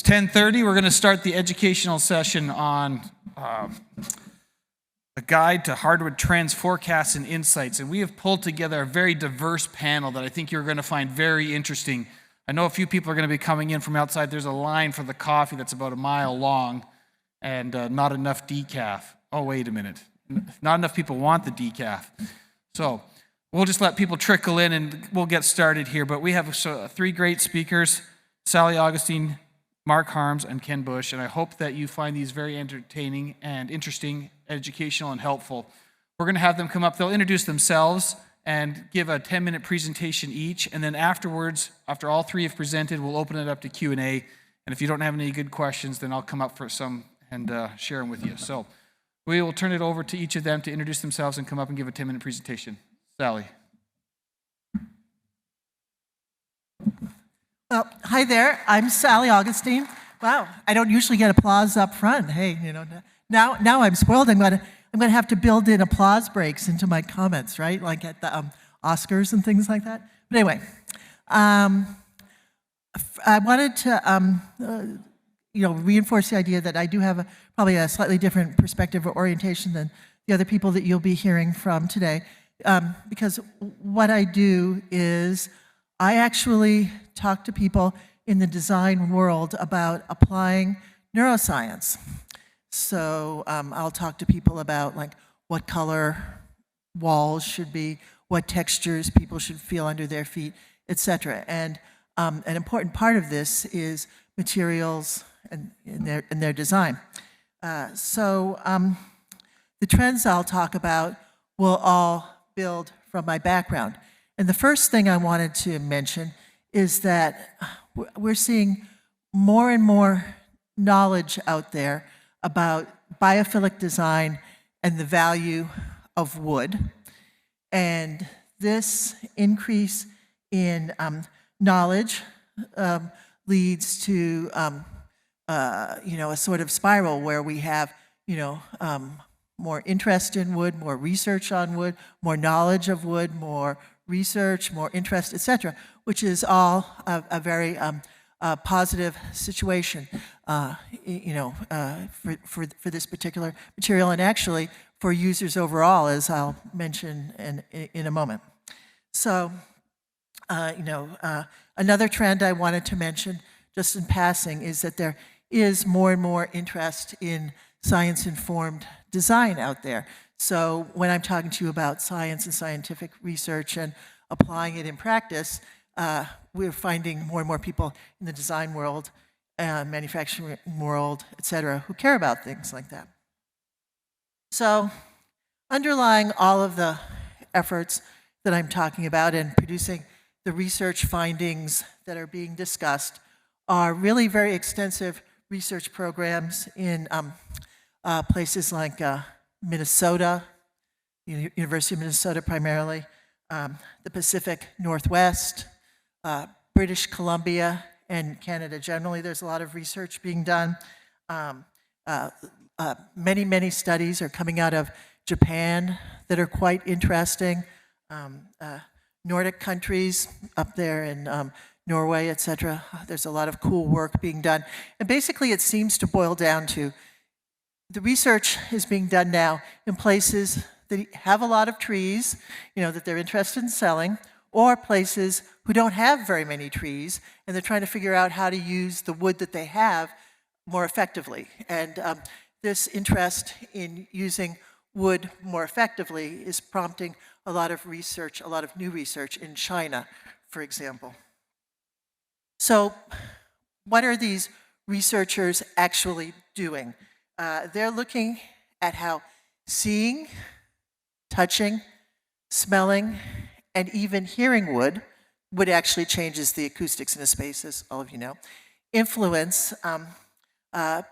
10:30. We're going to start the educational session on a guide to hardwood trends, forecasts, and insights. And we have pulled together a very diverse panel that I think you're going to find very interesting. I know a few people are going to be coming in from outside. There's a line for the coffee that's about a mile long and not enough decaf. Oh, wait a minute. Not enough people want the decaf. So we'll just let people trickle in and we'll get started here. But we have three great speakers, Sally Augustin, Mark Harms, and Kenn Busch, and I hope that you find these very entertaining and interesting, educational, and helpful. We're going to have them come up. They'll introduce themselves and give a 10-minute presentation each, and then afterwards, after all three have presented, we'll open it up to Q&A, and if you don't have any good questions, then I'll come up for some and share them with you. So we will turn it over to each of them to introduce themselves and come up and give a 10-minute presentation. Sally. Well, hi there. I'm Sally Augustin. Wow, I don't usually get applause up front. Hey, you know, now I'm spoiled. I'm gonna have to build in applause breaks into my comments, right? Like at the Oscars and things like that. But anyway, I wanted to reinforce the idea that I do have probably a slightly different perspective or orientation than the other people that you'll be hearing from today, because what I do is I actually talk to people in the design world about applying neuroscience. So I'll talk to people about like what color walls should be, what textures people should feel under their feet, etc. And an important part of this is materials and their design. The trends I'll talk about will all build from my background. And the first thing I wanted to mention is that we're seeing more and more knowledge out there about biophilic design and the value of wood. And this increase in knowledge leads to a sort of spiral where we have more interest in wood, more research on wood, more knowledge of wood, more research, more interest, etc., which is all a very positive situation, for this particular material, and actually for users overall, as I'll mention in a moment. So, another trend I wanted to mention, just in passing, is that there is more and more interest in science-informed design out there. So when I'm talking to you about science and scientific research and applying it in practice, we're finding more and more people in the design world, manufacturing world, et cetera, who care about things like that. So underlying all of the efforts that I'm talking about and producing the research findings that are being discussed are really very extensive research programs in places like Minnesota, University of Minnesota primarily, the Pacific Northwest, British Columbia, and Canada generally. There's a lot of research being done. Many studies are coming out of Japan that are quite interesting. Nordic countries up there in Norway, etc. There's a lot of cool work being done. And basically it seems to boil down to the research is being done now in places that have a lot of trees, that they're interested in selling, or places who don't have very many trees, and they're trying to figure out how to use the wood that they have more effectively. And this interest in using wood more effectively is prompting a lot of research, a lot of new research in China, for example. So what are these researchers actually doing? They're looking at how seeing, touching, smelling, and even hearing wood actually changes the acoustics in a space, as all of you know, influence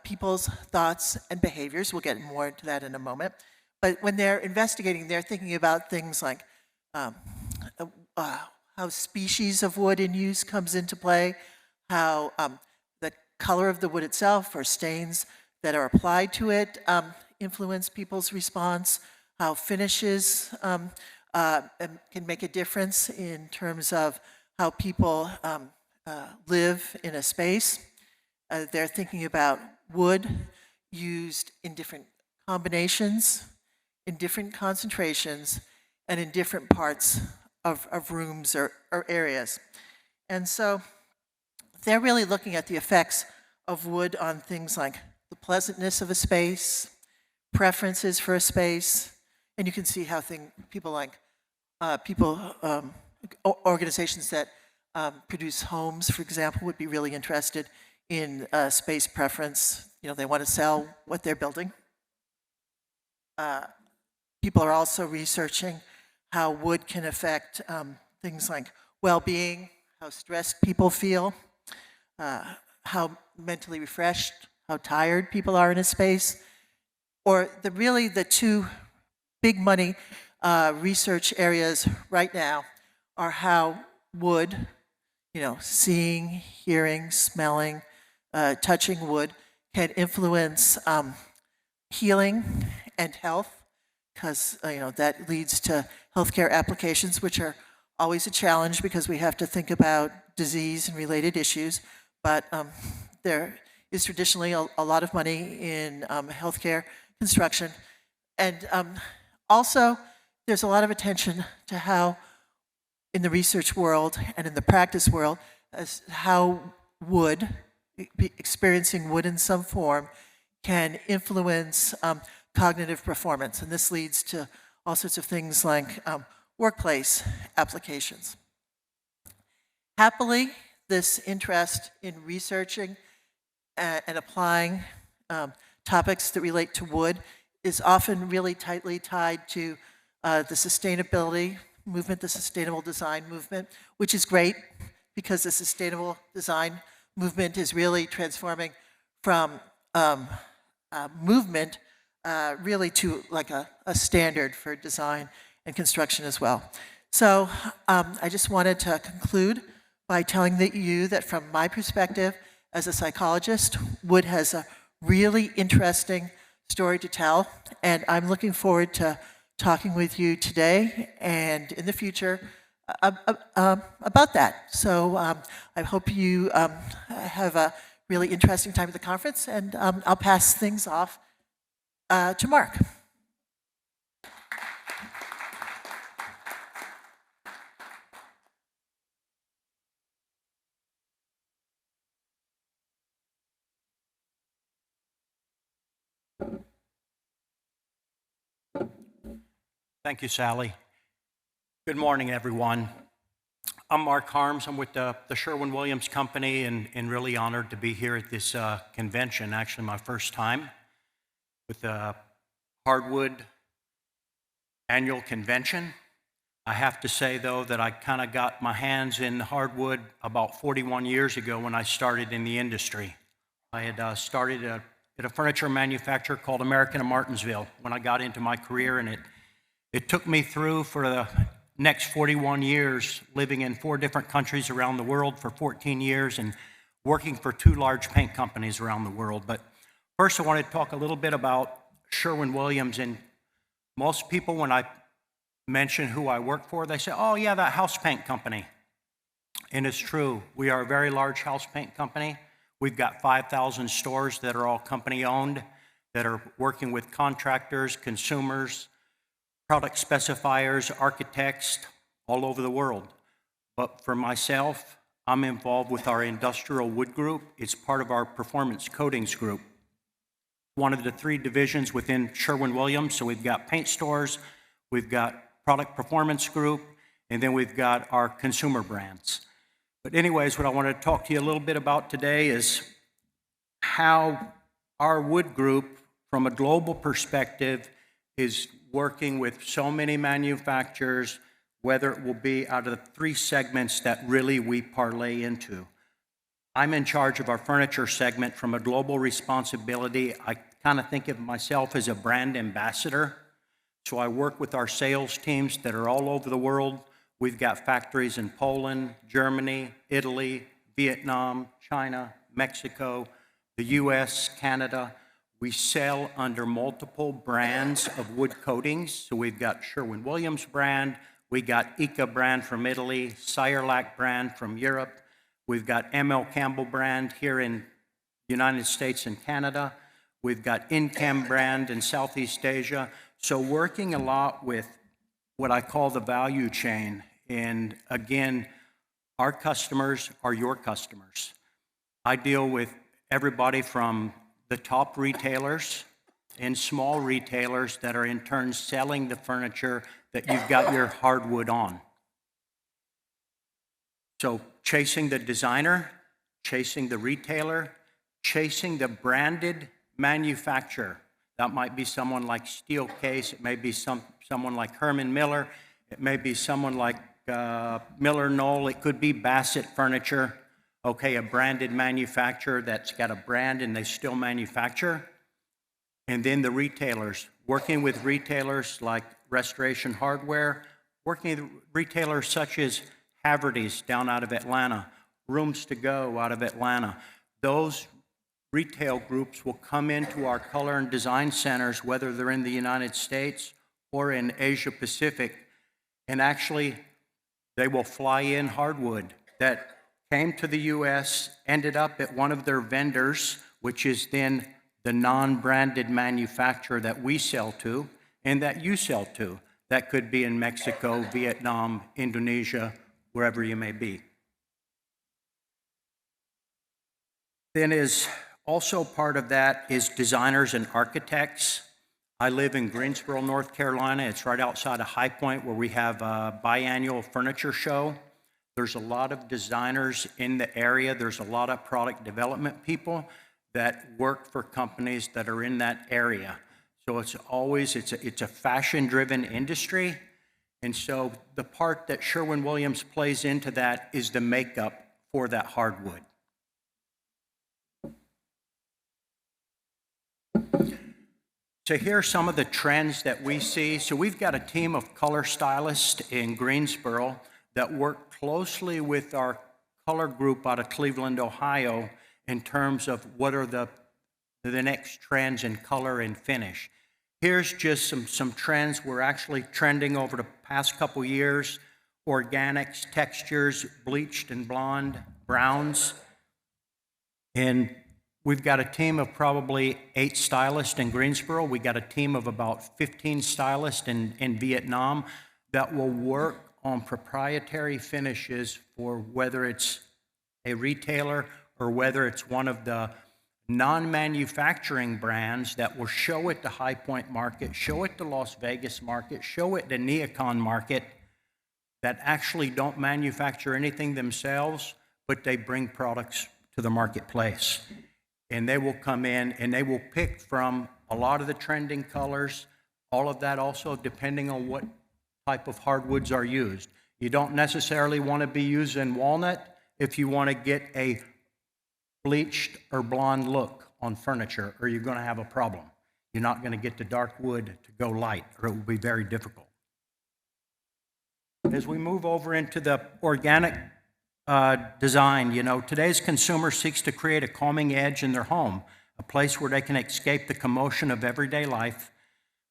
people's thoughts and behaviors. We'll get more into that in a moment. But when they're investigating, they're thinking about things like how species of wood in use comes into play, how the color of the wood itself or stains that are applied to it influence people's response, how finishes can make a difference in terms of how people live in a space. They're thinking about wood used in different combinations, in different concentrations, and in different parts of rooms or areas. And so they're really looking at the effects of wood on things like the pleasantness of a space, preferences for a space, and you can see how organizations that produce homes, for example, would be really interested in space preference. You know, they want to sell what they're building. People are also researching how wood can affect things like well-being, how stressed people feel, how mentally refreshed, how tired people are in a space, or the two big money research areas right now are how wood, you know, seeing, hearing, smelling, touching wood can influence healing and health, because you know, that leads to healthcare applications, which are always a challenge because we have to think about disease and related issues. But there is traditionally a lot of money in healthcare construction. And also, there's a lot of attention to how, in the research world and in the practice world, as how wood, experiencing wood in some form, can influence cognitive performance. And this leads to all sorts of things like workplace applications. Happily, this interest in researching and applying topics that relate to wood is often really tightly tied to the sustainability movement, the sustainable design movement, which is great because the sustainable design movement is really transforming from movement really to like a standard for design and construction as well. So I just wanted to conclude by telling you that from my perspective as a psychologist, wood has a really interesting story to tell, and I'm looking forward to talking with you today and in the future about that. So I hope you have a really interesting time at the conference, and I'll pass things off to Mark. Thank you, Sally. Good morning, everyone. I'm Mark Harms. I'm with the Sherwin-Williams Company and really honored to be here at this convention, actually my first time with the Hardwood Annual Convention. I have to say, though, that I kind of got my hands in hardwood about 41 years ago when I started in the industry. I had started at a furniture manufacturer called American in Martinsville when I got into my career, and it took me through for the next 41 years, living in 4 different countries around the world for 14 years and working for 2 large paint companies around the world. But first, I want to talk a little bit about Sherwin-Williams. And most people, when I mention who I work for, they say, oh, yeah, that house paint company. And it's true. We are a very large house paint company. We've got 5,000 stores that are all company-owned, that are working with contractors, consumers, product specifiers, architects all over the world. But for myself, I'm involved with our industrial wood group. It's part of our performance coatings group, one of the 3 divisions within Sherwin-Williams. So we've got paint stores, we've got product performance group, and then we've got our consumer brands. But anyways, what I want to talk to you a little bit about today is how our wood group, from a global perspective, is working with so many manufacturers, whether it will be out of the 3 segments that really we parlay into. I'm in charge of our furniture segment. From a global responsibility, I kind of think of myself as a brand ambassador. So I work with our sales teams that are all over the world. We've got factories in Poland, Germany, Italy, Vietnam, China, Mexico, the US, Canada. We sell under multiple brands of wood coatings. So we've got Sherwin-Williams brand, we got ICA brand from Italy, Sirlac brand from Europe. We've got ML Campbell brand here in United States and Canada. We've got Incam brand in Southeast Asia. So working a lot with what I call the value chain. And again, our customers are your customers. I deal with everybody from the top retailers and small retailers that are in turn selling the furniture that you've got your hardwood on. So chasing the designer, chasing the retailer, chasing the branded manufacturer. That might be someone like Steelcase, it may be someone like Herman Miller, it may be someone like Miller Knoll, it could be Bassett Furniture, okay, a branded manufacturer that's got a brand and they still manufacture. And then the retailers, working with retailers like Restoration Hardware, working with retailers such as Haverty's down out of Atlanta, Rooms to Go out of Atlanta. Those retail groups will come into our color and design centers, whether they're in the United States or in Asia Pacific, and actually they will fly in hardwood that came to the US, ended up at one of their vendors, which is then the non-branded manufacturer that we sell to and that you sell to. That could be in Mexico, Vietnam, Indonesia, wherever you may be. Then is also part of that is designers and architects. I live in Greensboro, North Carolina. It's right outside of High Point where we have a biannual furniture show. There's a lot of designers in the area. There's a lot of product development people that work for companies that are in that area. So it's a fashion-driven industry. And so the part that Sherwin-Williams plays into that is the makeup for that hardwood. So here are some of the trends that we see. So we've got a team of color stylists in Greensboro that work closely with our color group out of Cleveland, Ohio, in terms of what are the next trends in color and finish. Here's just some trends. We're actually trending over the past couple years: organics, textures, bleached and blonde, browns. And we've got a team of probably 8 stylists in Greensboro. We got a team of about 15 stylists in Vietnam that will work on proprietary finishes for whether it's a retailer or whether it's one of the non-manufacturing brands that will show it the High Point market, show it the Las Vegas market, show it the Neocon market, that actually don't manufacture anything themselves, but they bring products to the marketplace. And they will come in and they will pick from a lot of the trending colors, all of that also depending on what type of hardwoods are used. You don't necessarily want to be using walnut if you want to get a bleached or blonde look on furniture, or you're going to have a problem. You're not going to get the dark wood to go light, or it will be very difficult. As we move over into the organic design, today's consumer seeks to create a calming edge in their home, a place where they can escape the commotion of everyday life.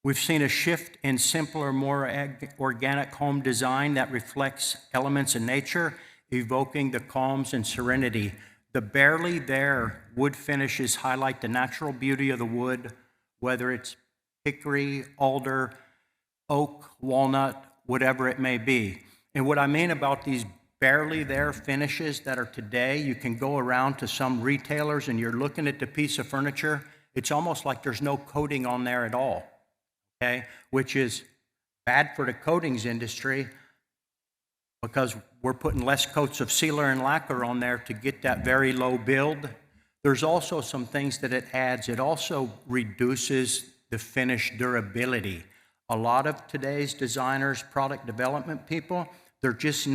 We've seen a shift in simpler, more organic home design that reflects elements of nature, evoking the calms and serenity. The barely there wood finishes highlight the natural beauty of the wood, whether it's hickory, alder, oak, walnut, whatever it may be. And what I mean about these barely there finishes that are today, you can go around to some retailers and you're looking at the piece of furniture, it's almost like there's no coating on there at all, okay? Which is bad for the coatings industry because we're putting less coats of sealer and lacquer on there to get that very low build. There's also some things that it adds. It also reduces the finish durability. A lot of today's designers, product development people, they're just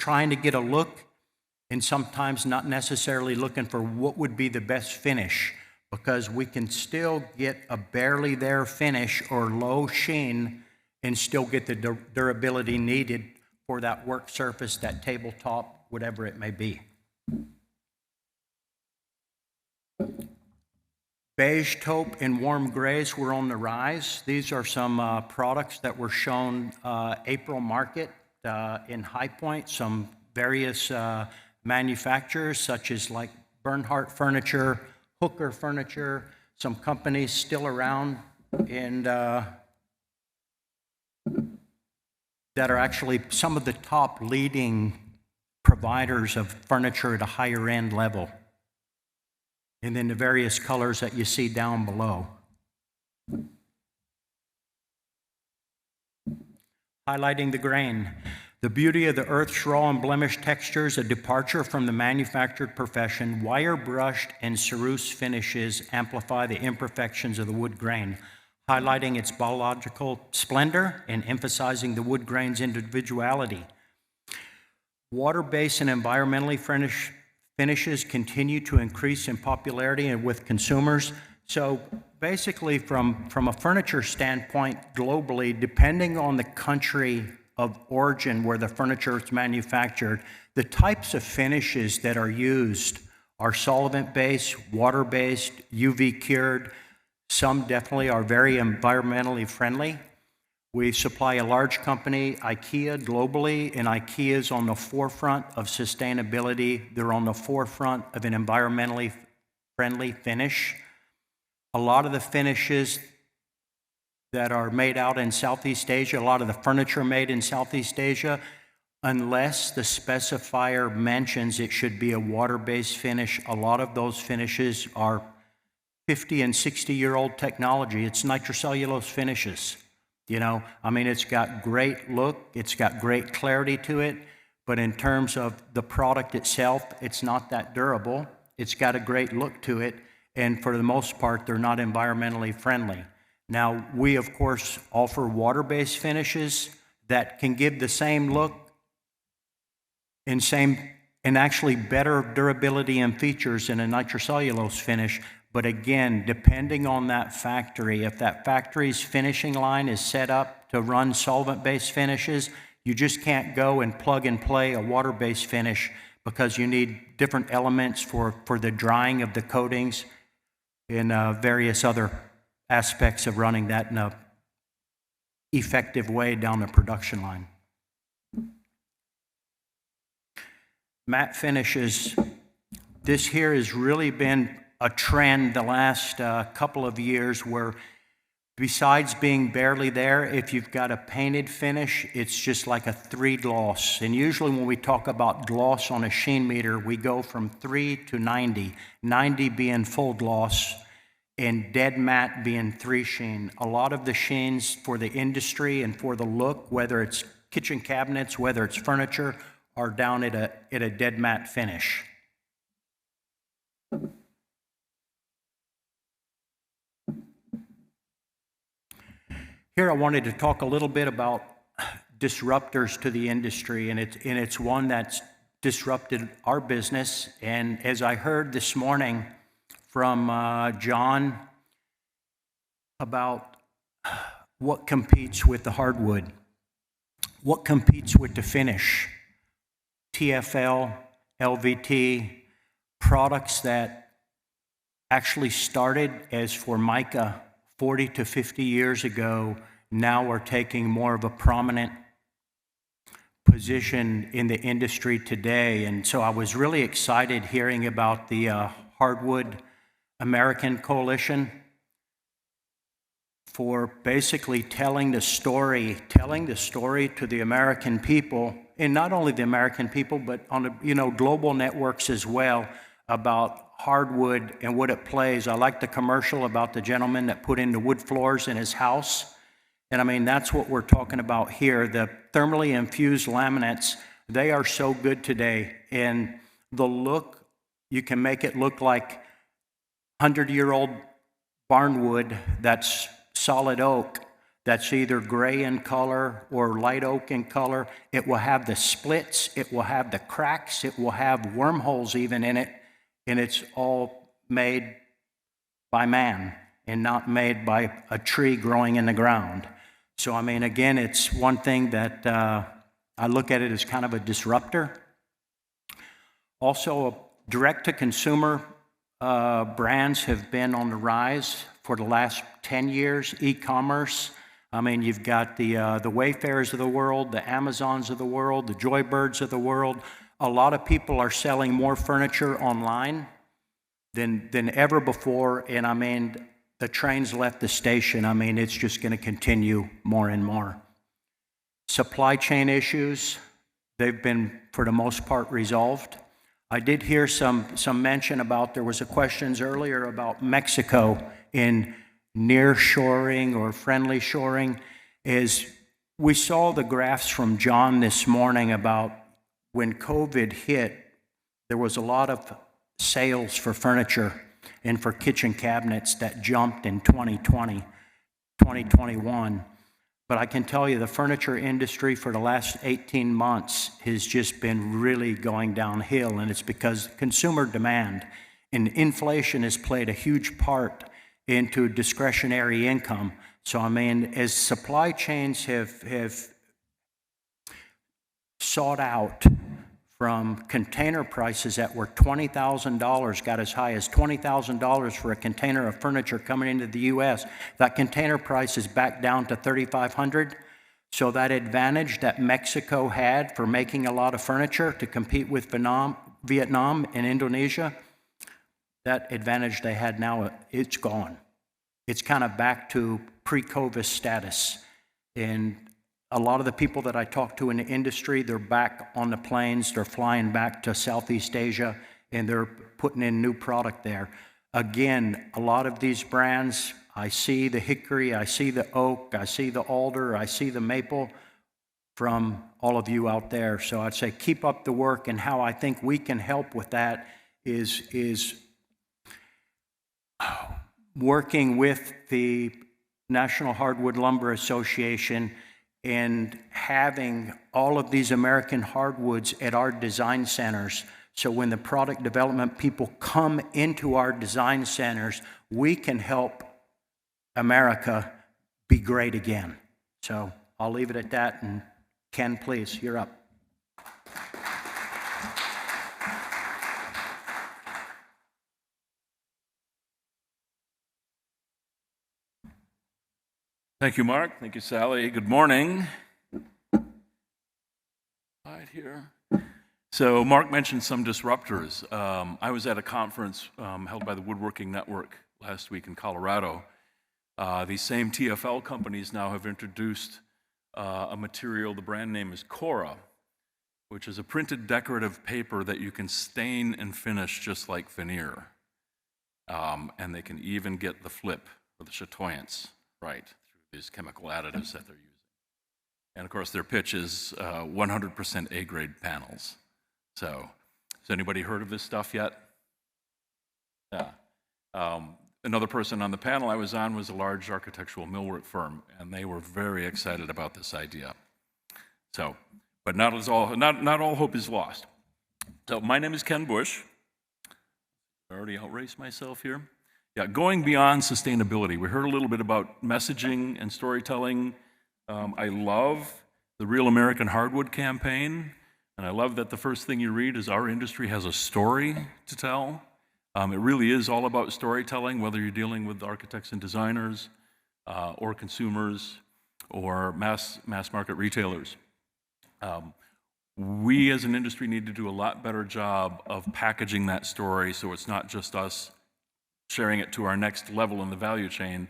trying to get a look and sometimes not necessarily looking for what would be the best finish, because we can still get a barely there finish or low sheen and still get the durability needed for that work surface, that tabletop, whatever it may be. Beige, taupe, and warm grays were on the rise. These are some products that were shown April market in High Point. Some various manufacturers such as like Bernhardt Furniture, Hooker Furniture, some companies still around and that are actually some of the top leading providers of furniture at a higher end level. And then the various colors that you see down below. Highlighting the grain. The beauty of the earth's raw and blemished textures, a departure from the manufactured profession, wire brushed and ceruse finishes amplify the imperfections of the wood grain, highlighting its biological splendor and emphasizing the wood grain's individuality. Water-based and environmentally finishes continue to increase in popularity and with consumers. So basically from a furniture standpoint globally, depending on the country of origin where the furniture is manufactured, the types of finishes that are used are solvent-based, water-based, UV cured. Some definitely are very environmentally friendly. We supply a large company, IKEA, globally, and IKEA is on the forefront of sustainability. They're on the forefront of an environmentally friendly finish. A lot of the finishes that are made out in Southeast Asia, a lot of the furniture made in Southeast Asia, unless the specifier mentions it should be a water-based finish, a lot of those finishes are 50 and 60-year-old technology. It's nitrocellulose finishes. You know, I mean, it's got great look, it's got great clarity to it, but in terms of the product itself, it's not that durable. It's got a great look to it, and for the most part, they're not environmentally friendly. Now, we, of course, offer water-based finishes that can give the same look and actually better durability and features than a nitrocellulose finish. But again, depending on that factory, if that factory's finishing line is set up to run solvent-based finishes, you just can't go and plug and play a water-based finish because you need different elements for the drying of the coatings and various other aspects of running that in a effective way down the production line. Matte finishes. This here has really been a trend the last couple of years where besides being barely there, if you've got a painted finish, it's just like a 3 gloss. And usually when we talk about gloss on a sheen meter, we go from 3 to 90, 90 being full gloss and dead matte being 3 sheen. A lot of the sheens for the industry and for the look, whether it's kitchen cabinets, whether it's furniture, are down at a dead matte finish. Here I wanted to talk a little bit about disruptors to the industry, and it's one that's disrupted our business. And as I heard this morning from John about what competes with the hardwood, what competes with the finish, TFL, LVT, products that actually started as Formica 40 to 50 years ago, now are taking more of a prominent position in the industry today. And so I was really excited hearing about the Hardwood American Coalition for basically telling the story to the American people, and not only the American people, but on the global networks as well, about hardwood and what it plays. I like the commercial about the gentleman that put in the wood floors in his house. And I mean, that's what we're talking about here. The thermally infused laminates, they are so good today. And the look, you can make it look like 100-year-old barnwood that's solid oak, that's either gray in color or light oak in color. It will have the splits, it will have the cracks, it will have wormholes even in it. And it's all made by man and not made by a tree growing in the ground. So, I mean, again, it's one thing that I look at it as kind of a disruptor. Also, direct-to-consumer brands have been on the rise for the last 10 years, e-commerce. I mean, you've got the Wayfarers of the world, the Amazons of the world, the Joybirds of the world. A lot of people are selling more furniture online than ever before. And I mean, the train's left the station. I mean, it's just going to continue more and more. Supply chain issues, they've been, for the most part, resolved. I did hear some mention about, there was a questions earlier about Mexico in near-shoring or friendly shoring. Is we saw the graphs from John this morning about when COVID hit, there was a lot of sales for furniture and for kitchen cabinets that jumped in 2020, 2021. But I can tell you the furniture industry for the last 18 months has just been really going downhill, and it's because consumer demand and inflation has played a huge part into discretionary income. So I mean, as supply chains have sought out from container prices that were $20,000, got as high as $20,000 for a container of furniture coming into the U.S. That container price is back down to $3,500. So that advantage that Mexico had for making a lot of furniture to compete with Vietnam and Indonesia, that advantage they had now, it's gone. It's kind of back to pre-COVID status. And a lot of the people that I talk to in the industry, they're back on the planes, they're flying back to Southeast Asia, and they're putting in new product there. Again, a lot of these brands, I see the hickory, I see the oak, I see the alder, I see the maple from all of you out there. So I'd say keep up the work, and how I think we can help with that is working with the National Hardwood Lumber Association and having all of these American hardwoods at our design centers. So when the product development people come into our design centers, we can help America be great again. So I'll leave it at that, and Ken, please, you're up. Thank you, Mark. Thank you, Sally. Good morning. Right here. So Mark mentioned some disruptors. I was at a conference held by the Woodworking Network last week in Colorado. These same TFL companies now have introduced a material, the brand name is Cora, which is a printed decorative paper that you can stain and finish just like veneer. And they can even get the flip or the chatoyance right through these chemical additives that they're using. And of course, their pitch is 100% A-grade panels. So, has anybody heard of this stuff yet? Yeah. Another person on the panel I was on was a large architectural millwork firm, and they were very excited about this idea. So, but not all hope is lost. So, my name is Kenn Busch. I already outraced myself here. Yeah, going beyond sustainability. We heard a little bit about messaging and storytelling. I love the Real American Hardwood campaign, and I love that the first thing you read is our industry has a story to tell. It really is all about storytelling, whether you're dealing with architects and designers, or consumers, or mass market retailers. We as an industry need to do a lot better job of packaging that story so it's not just us sharing it to our next level in the value chain,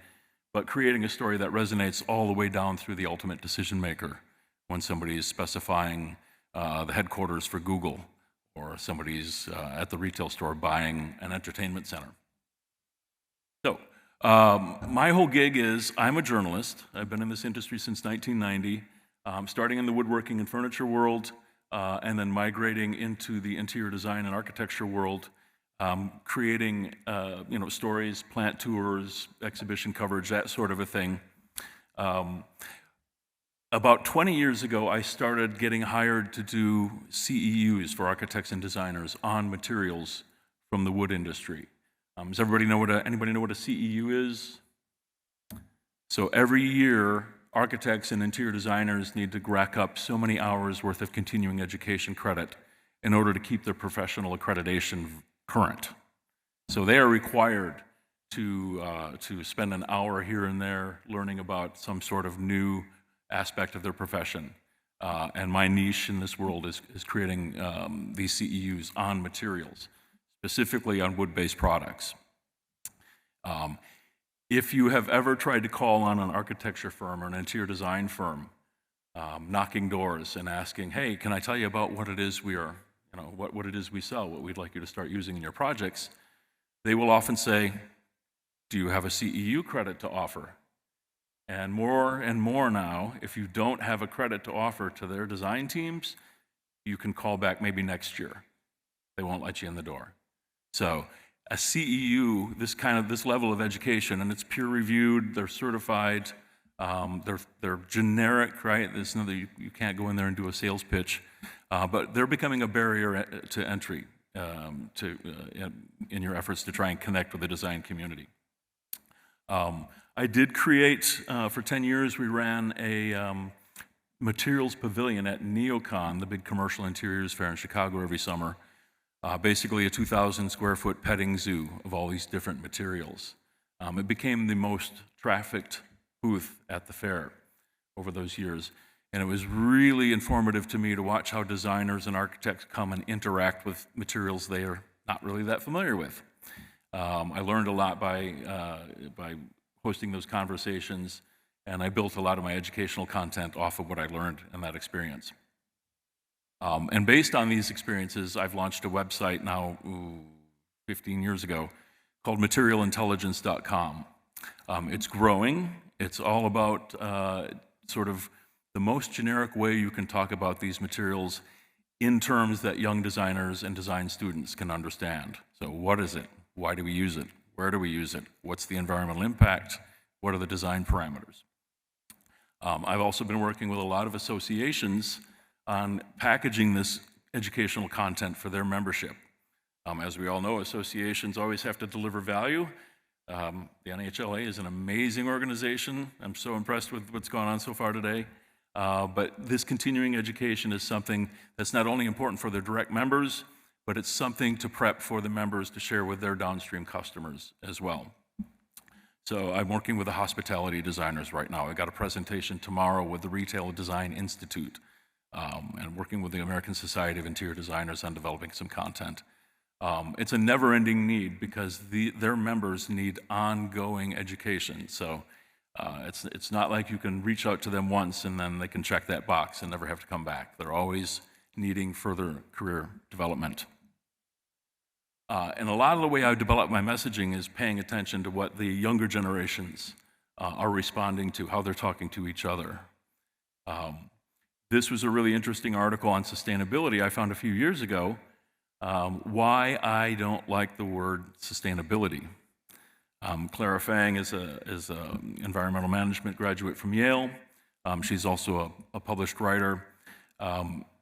but creating a story that resonates all the way down through the ultimate decision maker when somebody is specifying the headquarters for Google, or somebody's at the retail store buying an entertainment center. So my whole gig is I'm a journalist. I've been in this industry since 1990, starting in the woodworking and furniture world, and then migrating into the interior design and architecture world, creating stories, plant tours, exhibition coverage, that sort of a thing. About 20 years ago, I started getting hired to do CEUs for architects and designers on materials from the wood industry. Does everybody know anybody know what a CEU is? So every year, architects and interior designers need to rack up so many hours worth of continuing education credit in order to keep their professional accreditation current. So they are required to spend an hour here and there learning about some sort of new aspect of their profession. And my niche in this world is creating these CEUs on materials, specifically on wood-based products. If you have ever tried to call on an architecture firm or an interior design firm, knocking doors and asking, hey, can I tell you about what it is we are, what it is we sell, what we'd like you to start using in your projects, they will often say, do you have a CEU credit to offer? And more now, if you don't have a credit to offer to their design teams, you can call back maybe next year. They won't let you in the door. So a CEU, this level of education, and it's peer reviewed, they're certified, they're generic, right? There's nothing, you can't go in there and do a sales pitch, but they're becoming a barrier to entry in your efforts to try and connect with the design community. I did create, for 10 years, we ran a materials pavilion at NeoCon, the big commercial interiors fair in Chicago every summer. Basically a 2,000 square foot petting zoo of all these different materials. It became the most trafficked booth at the fair over those years. And it was really informative to me to watch how designers and architects come and interact with materials they are not really that familiar with. I learned a lot by hosting those conversations, and I built a lot of my educational content off of what I learned in that experience. And based on these experiences, I've launched a website now 15 years ago called materialintelligence.com. It's growing. It's all about sort of the most generic way you can talk about these materials in terms that young designers and design students can understand. So what is it? Why do we use it? Where do we use it? What's the environmental impact? What are the design parameters? I've also been working with a lot of associations on packaging this educational content for their membership. As we all know, associations always have to deliver value. The NHLA is an amazing organization. I'm so impressed with what's gone on so far today. But this continuing education is something that's not only important for their direct members, but it's something to prep for the members to share with their downstream customers as well. So I'm working with the hospitality designers right now. I got a presentation tomorrow with the Retail Design Institute, and working with the American Society of Interior Designers on developing some content. It's a never-ending need because their members need ongoing education. So it's not like you can reach out to them once and then they can check that box and never have to come back. They're always needing further career development. And a lot of the way I develop my messaging is paying attention to what the younger generations are responding to, how they're talking to each other. This was a really interesting article on sustainability I found a few years ago, why I don't like the word sustainability. Clara Fang is an environmental management graduate from Yale. She's also a published writer.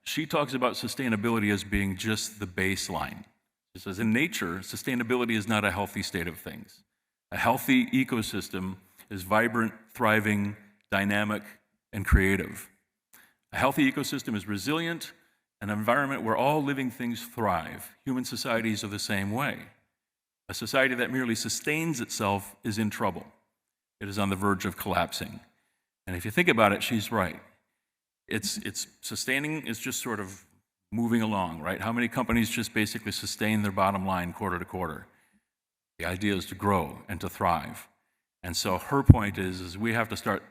She talks about sustainability as being just the baseline. She says, in nature, sustainability is not a healthy state of things. A healthy ecosystem is vibrant, thriving, dynamic, and creative. A healthy ecosystem is resilient, an environment where all living things thrive. Human societies are the same way. A society that merely sustains itself is in trouble. It is on the verge of collapsing. And if you think about it, she's right. It's sustaining is just sort of moving along, right? How many companies just basically sustain their bottom line quarter to quarter? The idea is to grow and to thrive. And so her point is we have to start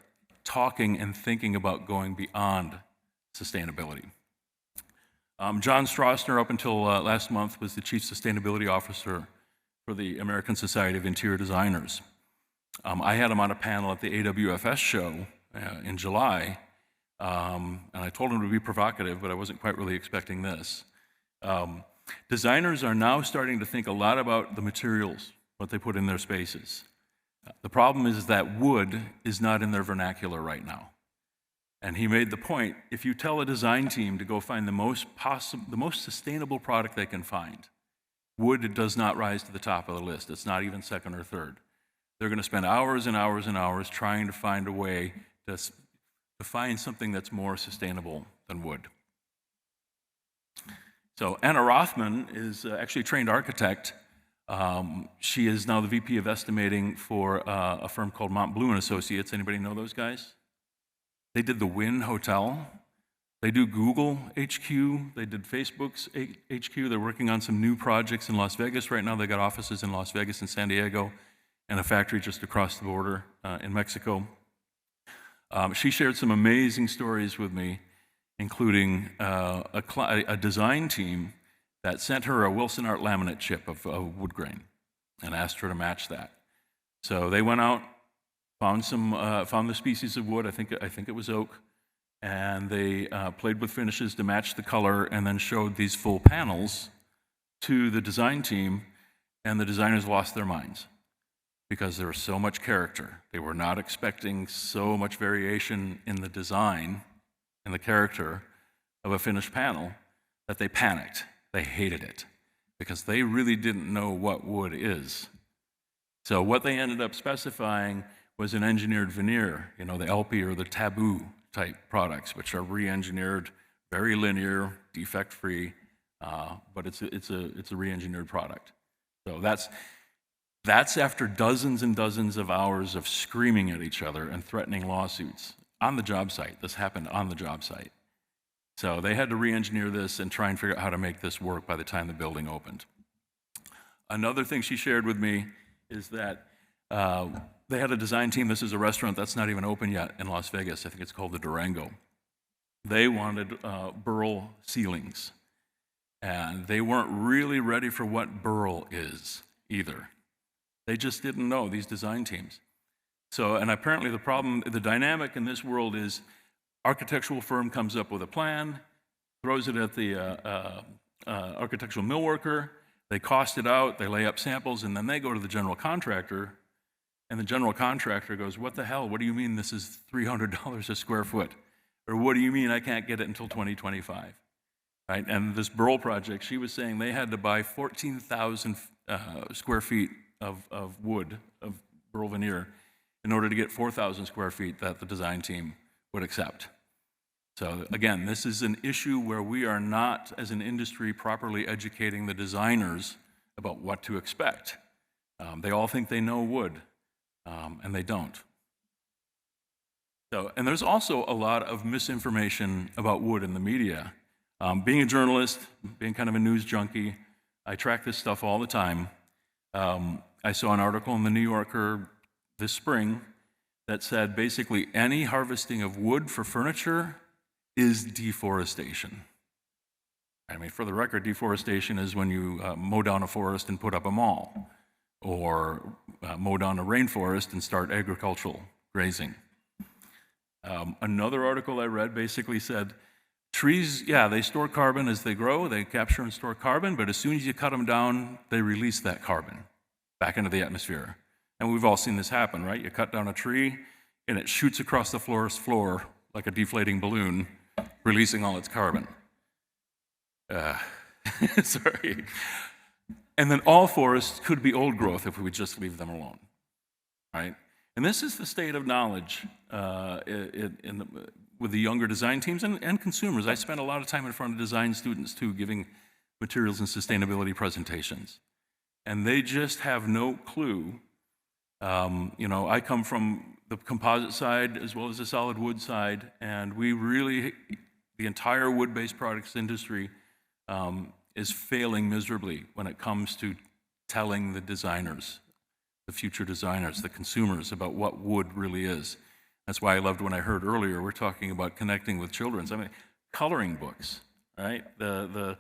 talking and thinking about going beyond sustainability. John Stroessner, up until last month, was the Chief Sustainability Officer for the American Society of Interior Designers. I had him on a panel at the AWFS show in July, and I told him to be provocative, but I wasn't quite really expecting this. Designers are now starting to think a lot about the materials, what they put in their spaces. The problem is that wood is not in their vernacular right now. And he made the point, if you tell a design team to go find the most sustainable product they can find, wood does not rise to the top of the list. It's not even second or third. They're going to spend hours and hours and hours trying to find a way to find something that's more sustainable than wood. So Anna Rothman is actually a trained architect. She is now the VP of estimating for a firm called Montbleu & Associates. Anybody know those guys? They did the Wynn Hotel. They do Google HQ, they did Facebook's HQ. They're working on some new projects in Las Vegas right now. They got offices in Las Vegas and San Diego and a factory just across the border in Mexico. She shared some amazing stories with me, including a design team that sent her a Wilson Art laminate chip of wood grain and asked her to match that. So they went out, found the species of wood. I think it was oak, and they played with finishes to match the color, and then showed these full panels to the design team, and the designers lost their minds because there was so much character. They were not expecting so much variation in the design and the character of a finished panel that they panicked. They hated it because they really didn't know what wood is. So what they ended up specifying was an engineered veneer, the LP or the taboo type products, which are re-engineered, very linear, defect-free, but it's a re-engineered product. So that's after dozens and dozens of hours of screaming at each other and threatening lawsuits on the job site. This happened on the job site. So they had to re-engineer this and try and figure out how to make this work by the time the building opened. Another thing she shared with me is that they had a design team. This is a restaurant that's not even open yet in Las Vegas. I think it's called the Durango. They wanted burl ceilings, and they weren't really ready for what burl is either. They just didn't know, these design teams. So, and apparently the dynamic in this world is architectural firm comes up with a plan, throws it at the architectural millworker, they cost it out, they lay up samples, and then they go to the general contractor, and the general contractor goes, what the hell, what do you mean this is $300 a square foot? Or what do you mean I can't get it until 2025? Right? And this burl project, she was saying they had to buy 14,000 square feet of wood, of burl veneer, in order to get 4,000 square feet that the design team would accept. So again, this is an issue where we are not, as an industry, properly educating the designers about what to expect. They all think they know wood, and they don't. So, and there's also a lot of misinformation about wood in the media. Being a journalist, being kind of a news junkie, I track this stuff all the time. I saw an article in the New Yorker this spring that said basically any harvesting of wood for furniture is deforestation. I mean, for the record, deforestation is when you mow down a forest and put up a mall, or mow down a rainforest and start agricultural grazing. Another article I read basically said, trees, yeah, they store carbon as they grow, they capture and store carbon, but as soon as you cut them down, they release that carbon back into the atmosphere. And we've all seen this happen, right? You cut down a tree, and it shoots across the forest floor like a deflating balloon, releasing all its carbon. Sorry. And then all forests could be old growth if we would just leave them alone, right? And this is the state of knowledge with the younger design teams and consumers. I spend a lot of time in front of design students too, giving materials and sustainability presentations. And they just have no clue. I come from the composite side as well as the solid wood side, and the entire wood-based products industry is failing miserably when it comes to telling the designers, the future designers, the consumers, about what wood really is. That's why I loved when I heard earlier we're talking about connecting with children's. I mean, coloring books, right? The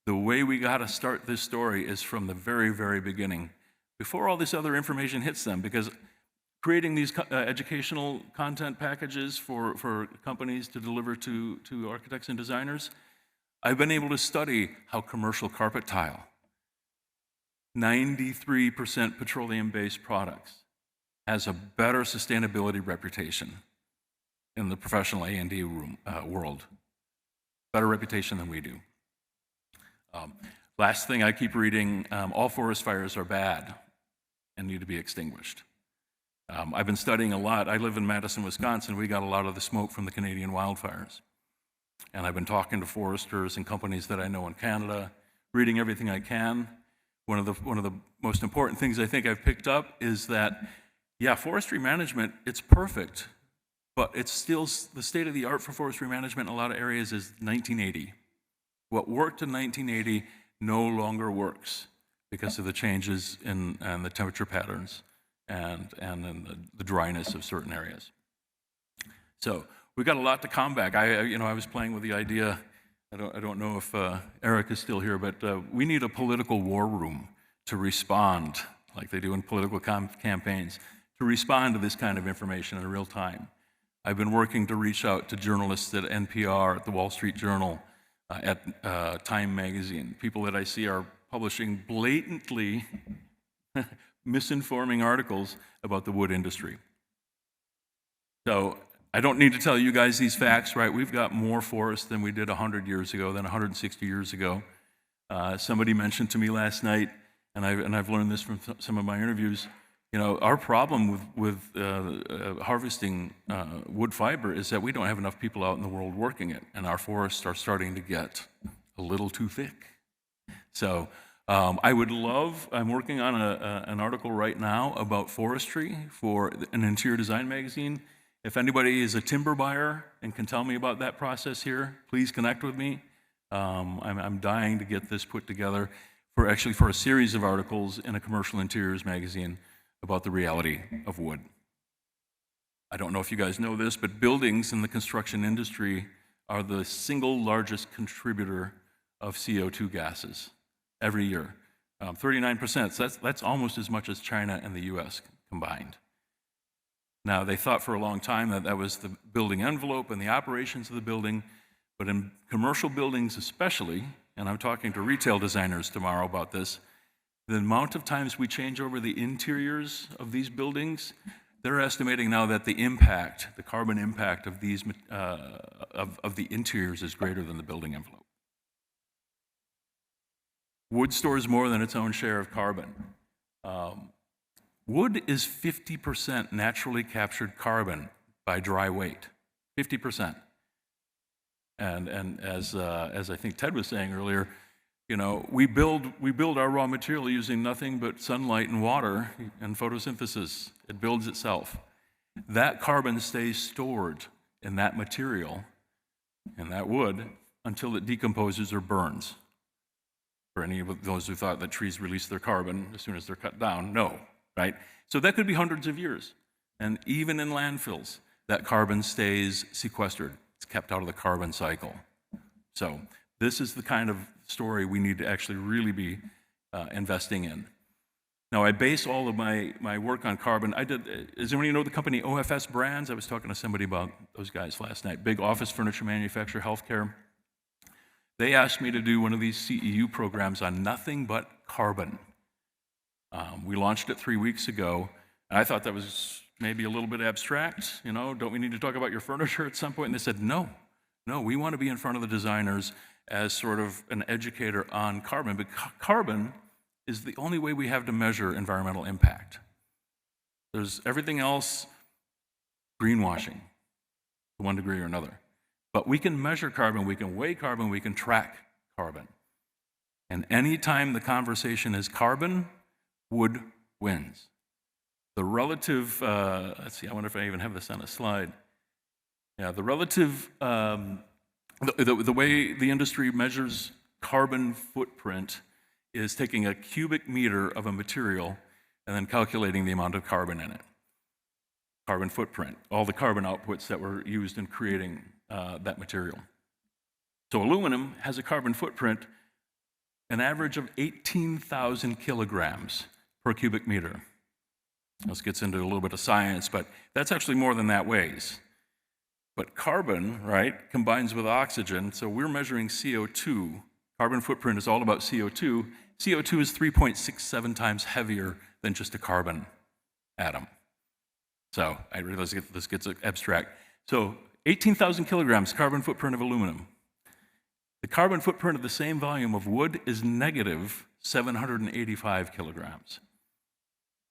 way we got to start this story is from the very, very beginning, before all this other information hits them, because creating these educational content packages for companies to deliver to architects and designers, I've been able to study how commercial carpet tile, 93% petroleum-based products, has a better sustainability reputation in the professional A&D world, better reputation than we do. Last thing I keep reading, all forest fires are bad and need to be extinguished. I've been studying a lot. I live in Madison, Wisconsin. We got a lot of the smoke from the Canadian wildfires. And I've been talking to foresters and companies that I know in Canada, reading everything I can. One of the most important things I think I've picked up is that, yeah, forestry management, it's perfect, but it's still the state of the art for forestry management in a lot of areas is 1980. What worked in 1980 no longer works because of the changes in the temperature patterns and in the dryness of certain areas. So we've got a lot to combat. I was playing with the idea. I don't know if Eric is still here, but we need a political war room to respond, like they do in political campaigns, to respond to this kind of information in real time. I've been working to reach out to journalists at NPR, at the Wall Street Journal, at Time Magazine. People that I see are publishing blatantly misinforming articles about the wood industry. So I don't need to tell you guys these facts, right? We've got more forests than we did 100 years ago, than 160 years ago. Somebody mentioned to me last night, and I've learned this from some of my interviews, our problem with harvesting wood fiber is that we don't have enough people out in the world working it, and our forests are starting to get a little too thick. So I'm working on an article right now about forestry for an interior design magazine. If anybody is a timber buyer and can tell me about that process here, please connect with me. I'm dying to get this put together for a series of articles in a commercial interiors magazine about the reality of wood. I don't know if you guys know this, but buildings in the construction industry are the single largest contributor of CO2 gases every year. 39%, so that's almost as much as China and the US combined. Now, they thought for a long time that was the building envelope and the operations of the building, but in commercial buildings especially, and I'm talking to retail designers tomorrow about this, the amount of times we change over the interiors of these buildings, they're estimating now that the carbon impact of these of the interiors is greater than the building envelope. Wood stores more than its own share of carbon. Wood is 50% naturally captured carbon by dry weight, 50%. And as I think Ted was saying earlier, we build our raw material using nothing but sunlight and water and photosynthesis. It builds itself. That carbon stays stored in that material, in that wood, until it decomposes or burns. For any of those who thought that trees release their carbon as soon as they're cut down, no, right? So that could be hundreds of years. And even in landfills, that carbon stays sequestered. It's kept out of the carbon cycle. So this is the kind of story we need to actually really be investing in. Now, I base all of my work on carbon. Does anybody know the company OFS Brands? I was talking to somebody about those guys last night. Big office furniture manufacturer, healthcare. They asked me to do one of these CEU programs on nothing but carbon. We launched it 3 weeks ago, and I thought that was maybe a little bit abstract. Don't we need to talk about your furniture at some point? And they said, no, we want to be in front of the designers as sort of an educator on carbon. But carbon is the only way we have to measure environmental impact. There's everything else greenwashing to one degree or another. But we can measure carbon, we can weigh carbon, we can track carbon. And anytime the conversation is carbon, wood wins. The relative, let's see, I wonder if I even have this on a slide. Yeah, the relative, the way the industry measures carbon footprint is taking a cubic meter of a material and then calculating the amount of carbon in it. Carbon footprint, all the carbon outputs that were used in creating that material. So aluminum has a carbon footprint, an average of 18,000 kilograms per cubic meter. This gets into a little bit of science, but that's actually more than that weighs. But carbon, right, combines with oxygen, so we're measuring CO2. Carbon footprint is all about CO2. CO2 is 3.67 times heavier than just a carbon atom. So I realize this gets abstract. So 18,000 kilograms carbon footprint of aluminum. The carbon footprint of the same volume of wood is negative 785 kilograms.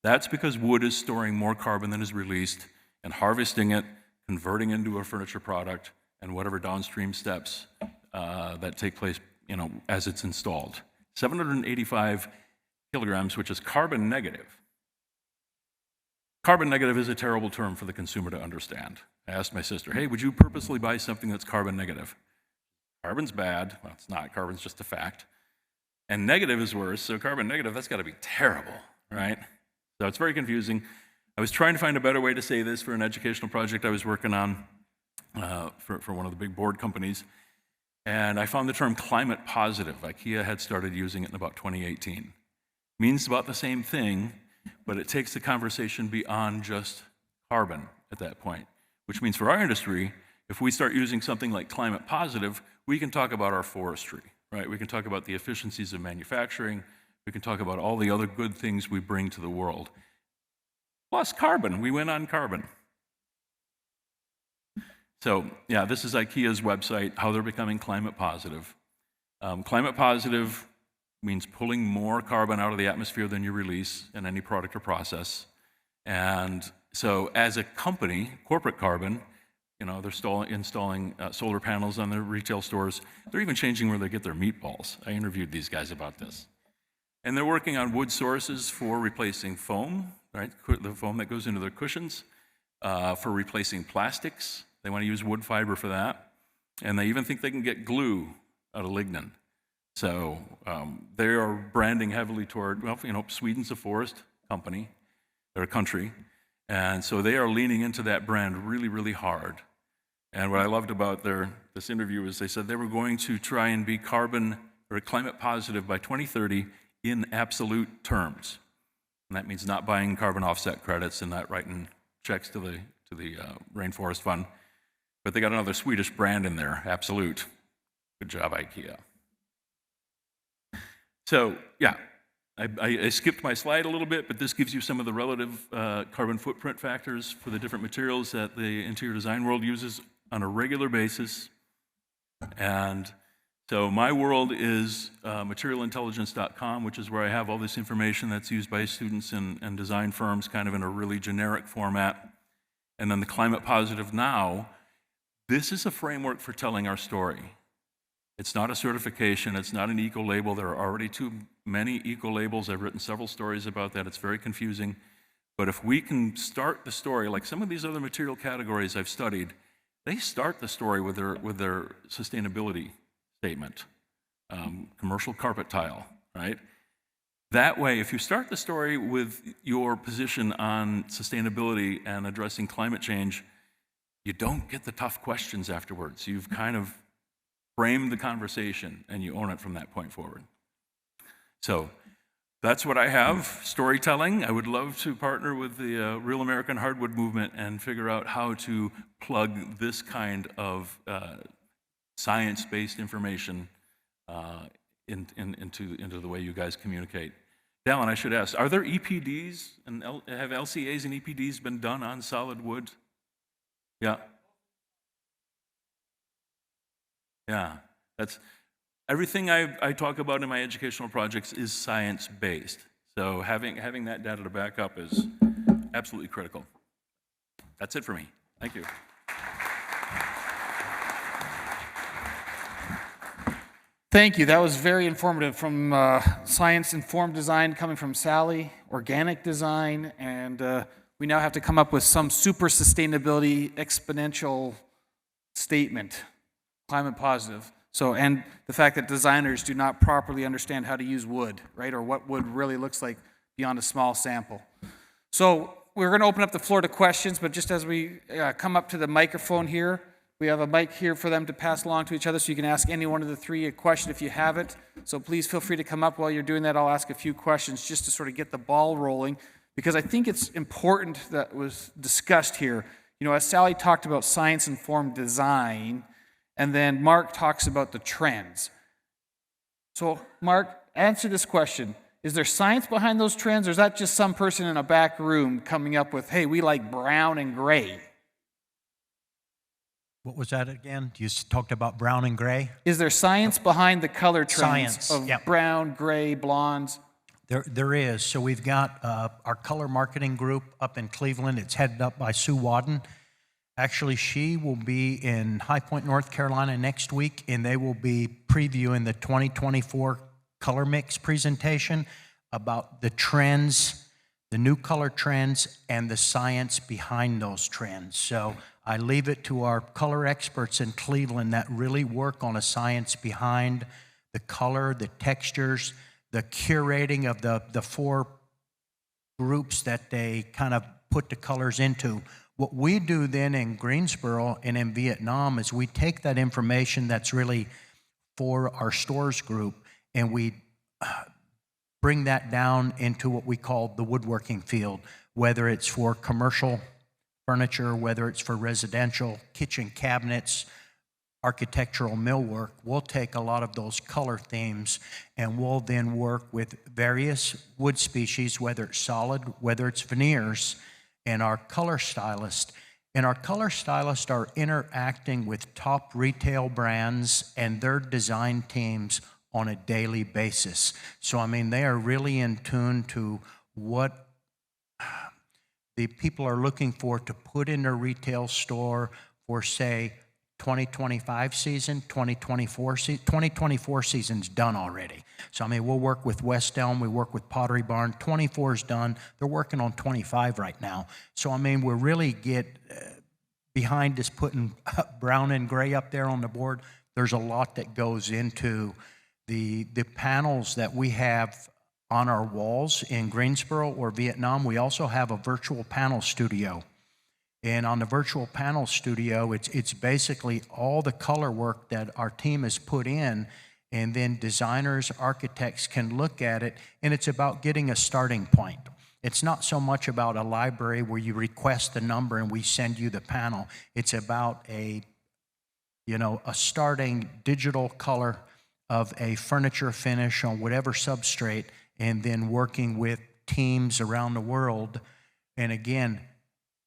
That's because wood is storing more carbon than is released and harvesting it, converting into a furniture product, and whatever downstream steps that take place, as it's installed. 785 kilograms, which is carbon negative. carbon negative is a terrible term for the consumer to understand. I asked my sister, hey, would you purposely buy something that's carbon negative? Carbon's bad. Well, it's not. Carbon's just a fact. And negative is worse, so carbon negative, that's got to be terrible, right? So it's very confusing. I was trying to find a better way to say this for an educational project I was working on for one of the big board companies. And I found the term climate positive. IKEA had started using it in about 2018. Means about the same thing, but it takes the conversation beyond just carbon at that point, which means for our industry, if we start using something like climate positive, we can talk about our forestry, right? We can talk about the efficiencies of manufacturing. We can talk about all the other good things we bring to the world. Plus carbon, we went on carbon. So yeah, this is IKEA's website, how they're becoming climate positive. Climate positive means pulling more carbon out of the atmosphere than you release in any product or process. And so as a company, corporate carbon, you know, they're installing solar panels on their retail stores. They're even changing where they get their meatballs. I interviewed these guys about this. And they're working on wood sources for replacing foam, right? The foam that goes into their cushions, for replacing plastics. They want to use wood fiber for that. And they even think they can get glue out of lignin. So they are branding heavily toward, well, you know, Sweden's a forest company, or a country. And so they are leaning into that brand really, really hard. And what I loved about this interview is they said they were going to try and be carbon or climate positive by 2030 in absolute terms. And that means not buying carbon offset credits and not writing checks to the Rainforest Fund. But they got another Swedish brand in there, Absolute. Good job, IKEA. So, yeah. I skipped my slide a little bit, but this gives you some of the relative carbon footprint factors for the different materials that the interior design world uses on a regular basis. And so my world is materialintelligence.com, which is where I have all this information that's used by students and design firms kind of in a really generic format. And then the Climate Positive Now, this is a framework for telling our story. It's not a certification, it's not an eco-label. There are already too many eco-labels. I've written several stories about that. It's very confusing. But if we can start the story, like some of these other material categories I've studied, they start the story with their sustainability statement. Commercial carpet tile, right? That way, if you start the story with your position on sustainability and addressing climate change, you don't get the tough questions afterwards. You've kind of frame the conversation and you own it from that point forward. So that's what I have, storytelling. I would love to partner with the Real American Hardwood movement and figure out how to plug this kind of science-based information into the way you guys communicate. Dallin, I should ask, are there EPDs and have LCAs and EPDs been done on solid wood? Yeah. Yeah, that's everything I talk about in my educational projects is science-based. So having that data to back up is absolutely critical. That's it for me. Thank you. Thank you. That was very informative from science-informed design coming from Sally, organic design, and we now have to come up with some super sustainability exponential statement. Climate positive. So, and the fact that designers do not properly understand how to use wood, right? Or what wood really looks like beyond a small sample. So we're going to open up the floor to questions, but just as we come up to the microphone here, we have a mic here for them to pass along to each other so you can ask any one of the three a question if you have it. So please feel free to come up while you're doing that. I'll ask a few questions just to sort of get the ball rolling because I think it's important that was discussed here. You know, as Sally talked about science-informed design, and then Mark talks about the trends. So, Mark, answer this question. Is there science behind those trends, or is that just some person in a back room coming up with, hey, we like brown and gray? What was that again? You talked about brown and gray? Is there science behind the color trends Science, of yep. brown, gray, blondes? There is. So we've got our color marketing group up in Cleveland. It's headed up by Sue Wadden. Actually, she will be in High Point, North Carolina next week, and they will be previewing the 2024 color mix presentation about the trends the new color trends and the science behind those trends. So I leave it to our color experts in Cleveland that really work on a science behind the color, the textures, the curating of the four groups that they kind of put the colors into. What we do then in Greensboro and in Vietnam is we take that information that's really for our stores group and we bring that down into what we call the woodworking field, whether it's for commercial furniture, whether it's for residential, kitchen cabinets, architectural millwork. We'll take a lot of those color themes and we'll then work with various wood species, whether it's solid, whether it's veneers, and our color stylists. And our color stylists are interacting with top retail brands and their design teams on a daily basis. So, I mean, they are really in tune to what the people are looking for to put in their retail store for, say, 2025 season, 2024 season's done already. So, I mean, we'll work with West Elm, we work with Pottery Barn, 24's done, they're working on 25 right now. So, I mean, we really get behind us putting brown and gray up there on the board. There's a lot that goes into the panels that we have on our walls in Greensboro or Vietnam. We also have a virtual panel studio. And on the virtual panel studio, it's basically all the color work that our team has put in, and then designers, architects can look at it, and it's about getting a starting point. It's not so much about a library where you request the number and we send you the panel. It's about a starting digital color of a furniture finish on whatever substrate, and then working with teams around the world. And again,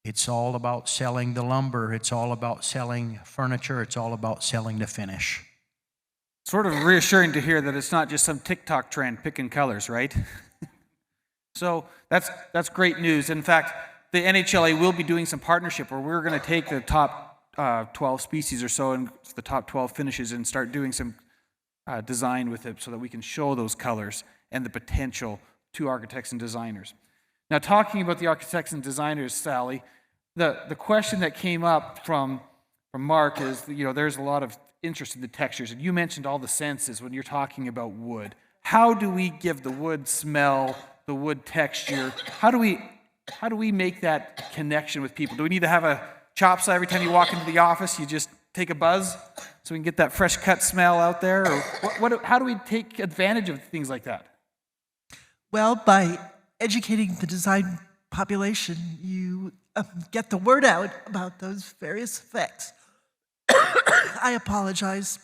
it's all about selling the lumber. It's all about selling furniture. It's all about selling the finish. Sort of reassuring to hear that it's not just some TikTok trend picking colors, right? So that's great news. In fact, the NHLA will be doing some partnership where we're going to take the top 12 species or so and the top 12 finishes and start doing some design with it so that we can show those colors and the potential to architects and designers. Now, talking about the architects and designers, Sally, the question that came up from Mark is, there's a lot of interest in the textures, and you mentioned all the senses when you're talking about wood. How do we give the wood smell, the wood texture? How do we make that connection with people? Do we need to have a chop saw every time you walk into the office? You just take a buzz so we can get that fresh cut smell out there? Or how do we take advantage of things like that? Well, by educating the design population, you get the word out about those various effects. I apologize.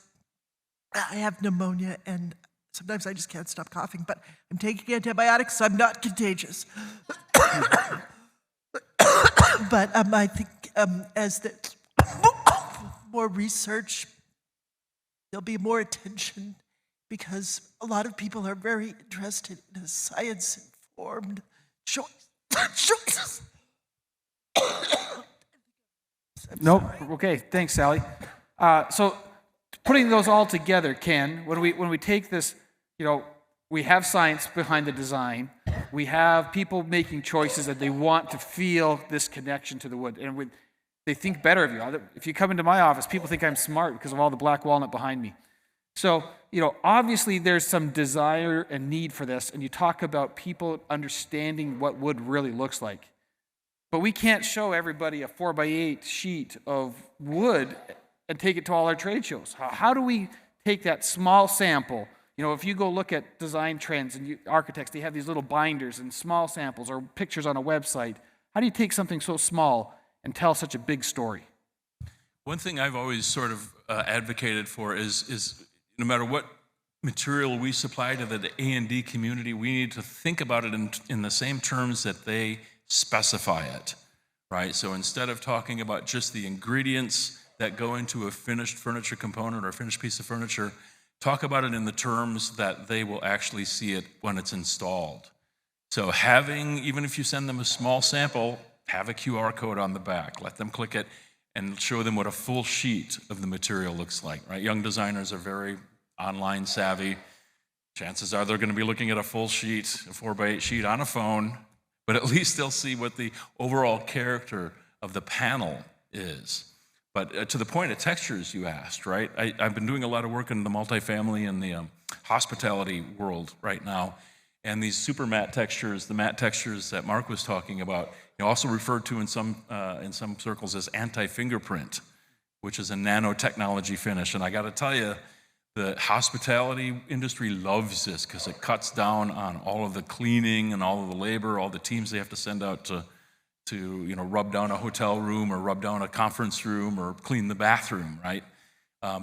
I have pneumonia, and sometimes I just can't stop coughing, but I'm taking antibiotics, so I'm not contagious. But I think as the more research, there'll be more attention, because a lot of people are very interested in a science-informed choices. Nope. Okay. Thanks, Sally. So, putting those all together, Ken, when we take this, we have science behind the design. We have people making choices that they want to feel this connection to the wood, and they think better of you. If you come into my office, people think I'm smart because of all the black walnut behind me. So, obviously there's some desire and need for this, and you talk about people understanding what wood really looks like. But we can't show everybody a 4x8 sheet of wood and take it to all our trade shows. How do we take that small sample? If you go look at design trends and architects, they have these little binders and small samples or pictures on a website. How do you take something so small and tell such a big story? One thing I've always sort of advocated for is no matter what material we supply to the A&D community, we need to think about it in the same terms that they specify it, right? So instead of talking about just the ingredients that go into a finished furniture component or a finished piece of furniture, talk about it in the terms that they will actually see it when it's installed. So even if you send them a small sample, have a QR code on the back, let them click it, and show them what a full sheet of the material looks like, right? Young designers are very online savvy. Chances are they're going to be looking at a full sheet, a 4x8 sheet on a phone, but at least they'll see what the overall character of the panel is. But to the point of textures you asked, right? I've been doing a lot of work in the multifamily and the hospitality world right now. And these super matte textures, the matte textures that Mark was talking about, also referred to in some circles as anti-fingerprint, which is a nanotechnology finish. And I got to tell you, the hospitality industry loves this because it cuts down on all of the cleaning and all of the labor, all the teams they have to send out to rub down a hotel room or rub down a conference room or clean the bathroom, right?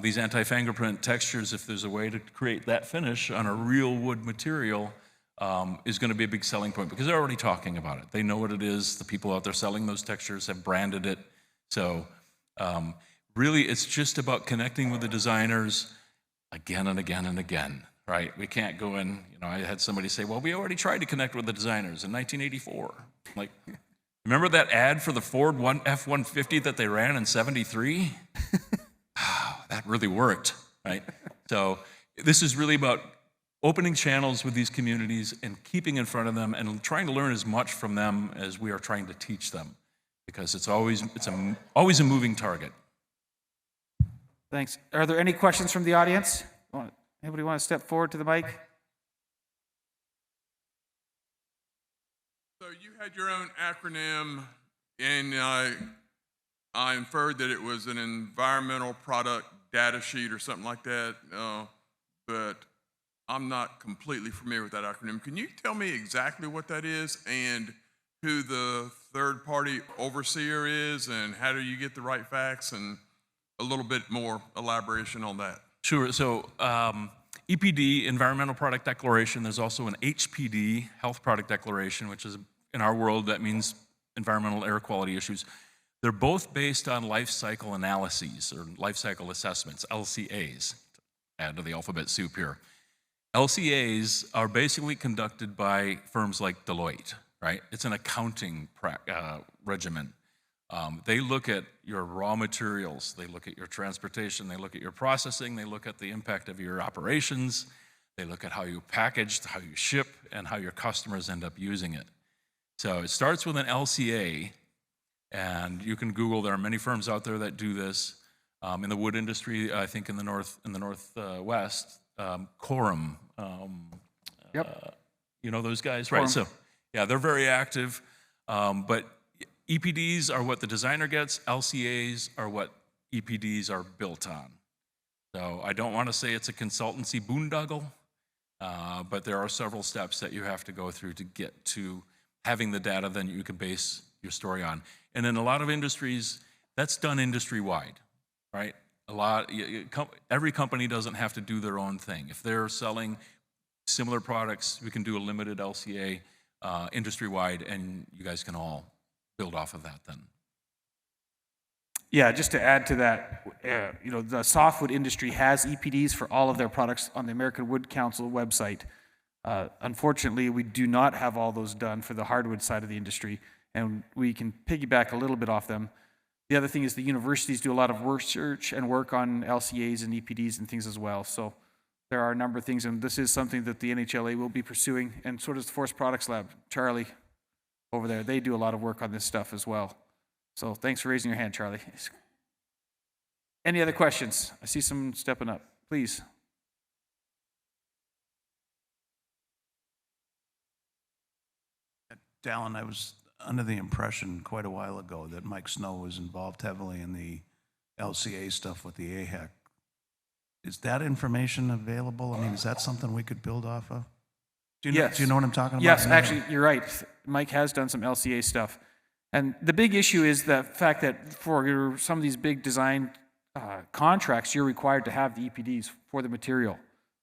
These anti-fingerprint textures, if there's a way to create that finish on a real wood material, is going to be a big selling point because they're already talking about it. They know what it is. The people out there selling those textures have branded it. So really, it's just about connecting with the designers again and again and again, right? We can't go in, I had somebody say, well, we already tried to connect with the designers in 1984. Like, remember that ad for the Ford F-150 that they ran in '73? That really worked, right? So this is really about opening channels with these communities and keeping in front of them and trying to learn as much from them as we are trying to teach them, because it's always a moving target. Thanks. Are there any questions from the audience? Anybody want to step forward to the mic? So you had your own acronym, and I inferred that it was an environmental product data sheet or something like that, but I'm not completely familiar with that acronym. Can you tell me exactly what that is and who the third-party overseer is, and how do you get the right facts, and a little bit more elaboration on that? Sure. So EPD, Environmental Product Declaration. There's also an HPD, Health Product Declaration, which is, in our world, that means environmental air quality issues. They're both based on life cycle analyses or life cycle assessments, LCAs, add to the alphabet soup here. LCAs are basically conducted by firms like Deloitte, right? It's an accounting regimen. They look at your raw materials, they look at your transportation, they look at your processing, they look at the impact of your operations, they look at how you package, how you ship, and how your customers end up using it. So it starts with an LCA, and you can Google, there are many firms out there that do this. In the wood industry, I think in the Northwest, Quorum, Yep. you know those guys, Quorum. right? So yeah, they're very active, but EPDs are what the designer gets, LCAs are what EPDs are built on. So I don't want to say it's a consultancy boondoggle, but there are several steps that you have to go through to get to having the data then you can base your story on. And in a lot of industries, that's done industry-wide, right? Every company doesn't have to do their own thing. If they're selling similar products, we can do a limited LCA industry-wide, and you guys can all build off of that then. Yeah, just to add to that, the softwood industry has EPDs for all of their products on the American Wood Council website. Unfortunately, we do not have all those done for the hardwood side of the industry, and we can piggyback a little bit off them. The other thing is the universities do a lot of research and work on LCAs and EPDs and things as well. So there are a number of things, and this is something that the NHLA will be pursuing, and so does the Forest Products Lab. Charlie over there, they do a lot of work on this stuff as well. So thanks for raising your hand, Charlie. Any other questions? I see someone stepping up. Please. Dallin, I was under the impression quite a while ago that Mike Snow was involved heavily in the LCA stuff with the AHEC. Is that information available? I mean, is that something we could build off of? Yes. Do you know what I'm talking about? Yes, actually, you're right. Mike has done some LCA stuff. And the big issue is the fact that for some of these big design contracts, you're required to have the EPDs for the material.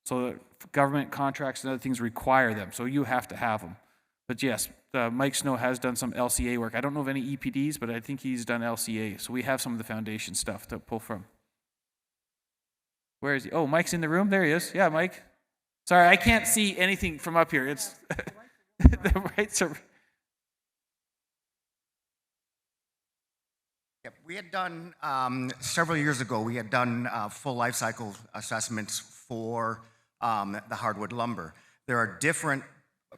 So government contracts and other things require them, so you have to have them. But yes, Mike Snow has done some LCA work. I don't know of any EPDs, but I think he's done LCA. So we have some of the foundation stuff to pull from. Where is he? Oh, Mike's in the room? There he is. Yeah, Mike. Sorry, I can't see anything from up here. It's the rights are... Yep, we had done, several years ago, we had done full life cycle assessments for the hardwood lumber. There are different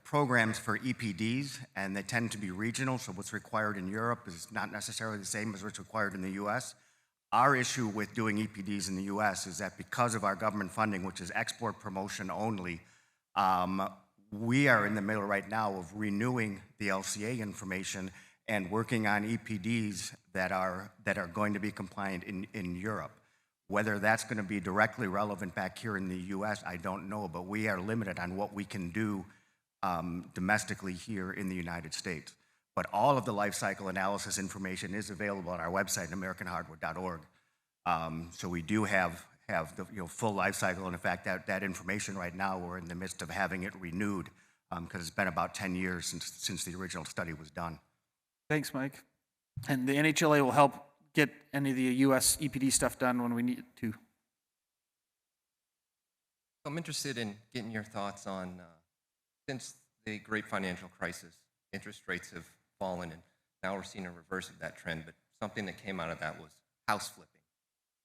programs for EPDs, and they tend to be regional, so what's required in Europe is not necessarily the same as what's required in the US. Our issue with doing EPDs in the US is that because of our government funding, which is export promotion only, we are in the middle right now of renewing the LCA information and working on EPDs that are going to be compliant in Europe. Whether that's going to be directly relevant back here in the US, I don't know, but we are limited on what we can do domestically here in the United States. But all of the life cycle analysis information is available on our website, americanhardwood.org. So we do have the full life cycle, and in fact, that information right now, we're in the midst of having it renewed because it's been about 10 years since the original study was done. Thanks, Mike. And the NHLA will help get any of the US EPD stuff done when we need to. I'm interested in getting your thoughts on, since the great financial crisis, interest rates have fallen, and now we're seeing a reverse of that trend, but something that came out of that was house flipping.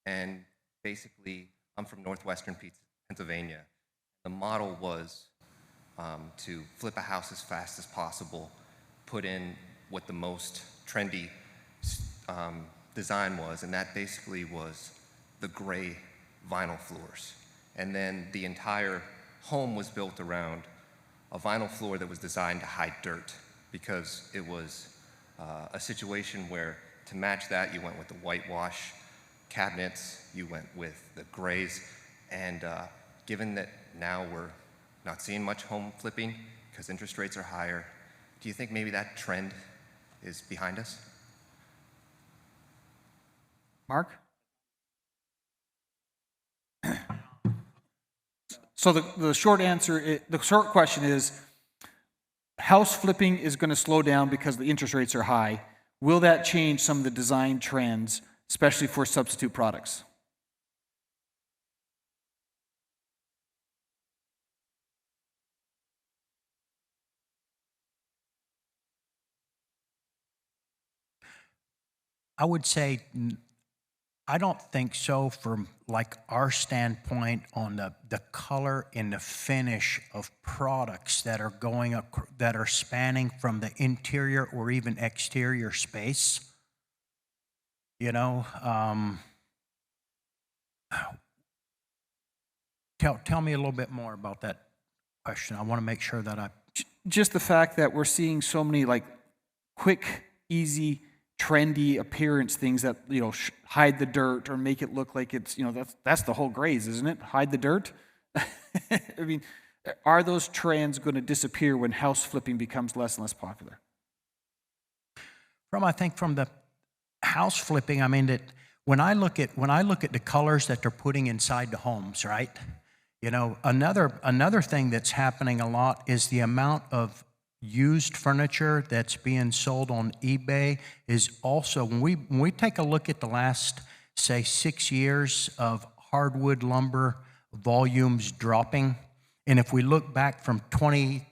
And basically, I'm from northwestern Pennsylvania. The model was to flip a house as fast as possible, put in what the most trendy design was, and that basically was the gray vinyl floors. And then the entire home was built around a vinyl floor that was designed to hide dirt, because it was a situation where to match that, you went with the whitewash cabinets, you went with the grays, and given that now we're not seeing much home flipping because interest rates are higher, do you think maybe that trend is behind us? Mark? So the short answer, the short question is, house flipping is going to slow down because the interest rates are high. Will that change some of the design trends, especially for substitute products? I would say I don't think so from like our standpoint on the color and the finish of products that are going up, that are spanning from the interior or even exterior space. You know, tell me a little bit more about that question. I want to make sure that I... Just the fact that we're seeing so many like quick, easy, trendy appearance things that, you know, hide the dirt or make it look like it's, you know, that's the whole graze, isn't it? Hide the dirt. I mean, are those trends going to disappear when house flipping becomes less and less popular? I think from the house flipping, I mean that when I look at the colors that they're putting inside the homes, right? You know, another thing that's happening a lot is the amount of used furniture that's being sold on eBay is also, when we take a look at the last, say, 6 years of hardwood lumber volumes dropping, and if we look back from 20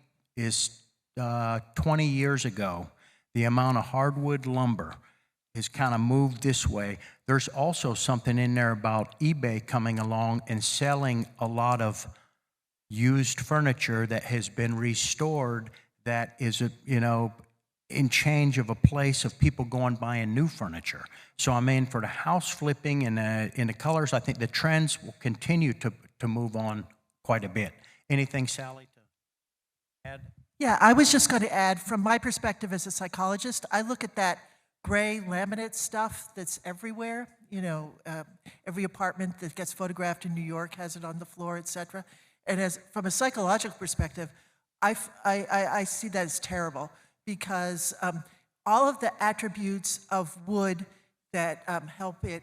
years ago, the amount of hardwood lumber has kind of moved this way. There's also something in there about eBay coming along and selling a lot of used furniture that has been restored that is, you know, in change of a place of people going buying new furniture. So I mean, for the house flipping and in the colors, I think the trends will continue to move on quite a bit. Anything, Sally, to add? Yeah, I was just going to add, from my perspective as a psychologist, I look at that gray laminate stuff that's everywhere. You know, every apartment that gets photographed in New York has it on the floor, et cetera. And as from a psychological perspective, I see that as terrible, because all of the attributes of wood that help it,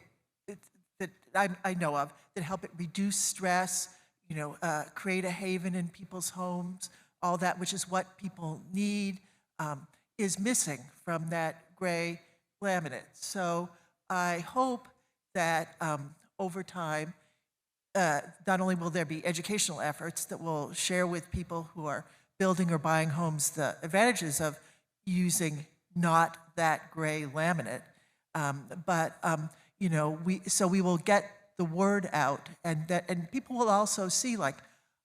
that I know of, that help it reduce stress, you know, create a haven in people's homes, all that, which is what people need, is missing from that gray laminate. So I hope that over time, not only will there be educational efforts that will share with people who are building or buying homes the advantages of using not that gray laminate, but you know, we will get the word out, and people will also see, like,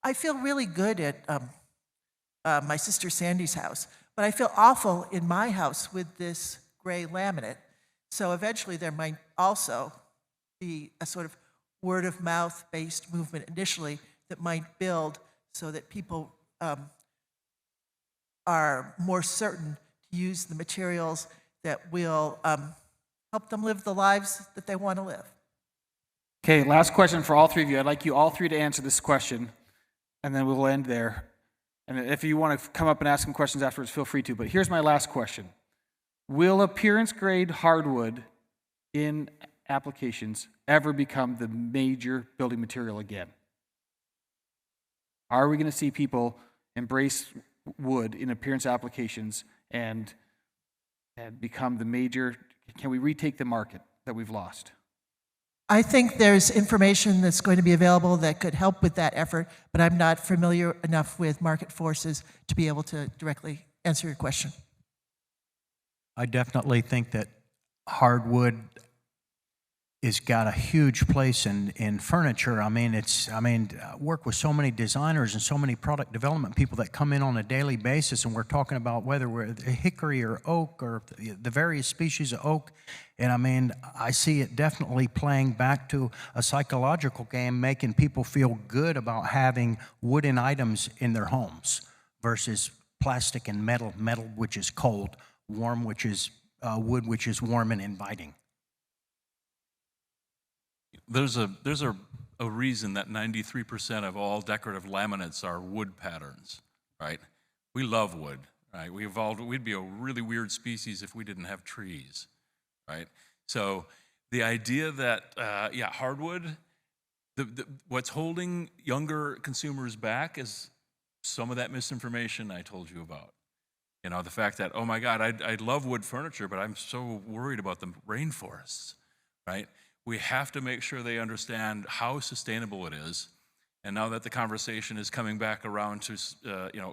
I feel really good at my sister Sandy's house. But I feel awful in my house with this gray laminate. So eventually there might also be a sort of word of mouth based movement initially that might build so that people are more certain to use the materials that will help them live the lives that they want to live. Okay, last question for all three of you. I'd like you all three to answer this question, and then we'll end there. And if you want to come up and ask some questions afterwards, feel free to. But here's my last question. Will appearance grade hardwood in applications ever become the major building material again? Are we going to see people embrace wood in appearance applications and become the major? Can we retake the market that we've lost? I think there's information that's going to be available that could help with that effort, but I'm not familiar enough with market forces to be able to directly answer your question. I definitely think that hardwood has got a huge place in furniture. I work with so many designers and so many product development people that come in on a daily basis, and we're talking about whether we're hickory or oak or the various species of oak. And I see it definitely playing back to a psychological game, making people feel good about having wooden items in their homes versus plastic and metal, which is cold, warm, which is wood, which is warm and inviting. There's a reason that 93% of all decorative laminates are wood patterns, right? We love wood, right? We'd be a really weird species if we didn't have trees, right? So the idea that, hardwood, what's holding younger consumers back is some of that misinformation I told you about. You know, the fact that, oh my God, I love wood furniture, but I'm so worried about the rainforests, right? We have to make sure they understand how sustainable it is. And now that the conversation is coming back around to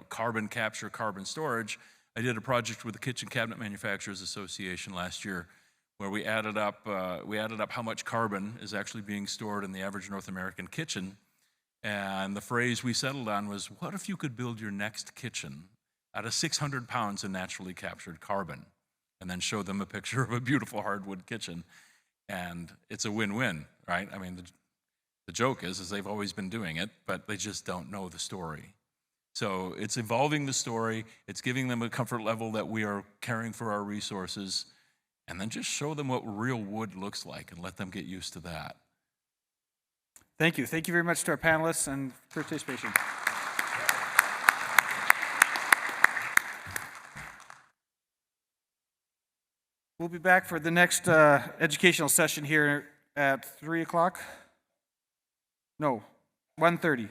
carbon capture, carbon storage, I did a project with the Kitchen Cabinet Manufacturers Association last year where we added up how much carbon is actually being stored in the average North American kitchen. And the phrase we settled on was, what if you could build your next kitchen out of 600 pounds of naturally captured carbon? And then show them a picture of a beautiful hardwood kitchen. And it's a win-win, right? I mean, the joke is they've always been doing it, but they just don't know the story. So it's evolving the story. It's giving them a comfort level that we are caring for our resources, and then just show them what real wood looks like and let them get used to that. Thank you. Thank you very much to our panelists and for participation. We'll be back for the next educational session here at 3 o'clock. No, 1:30.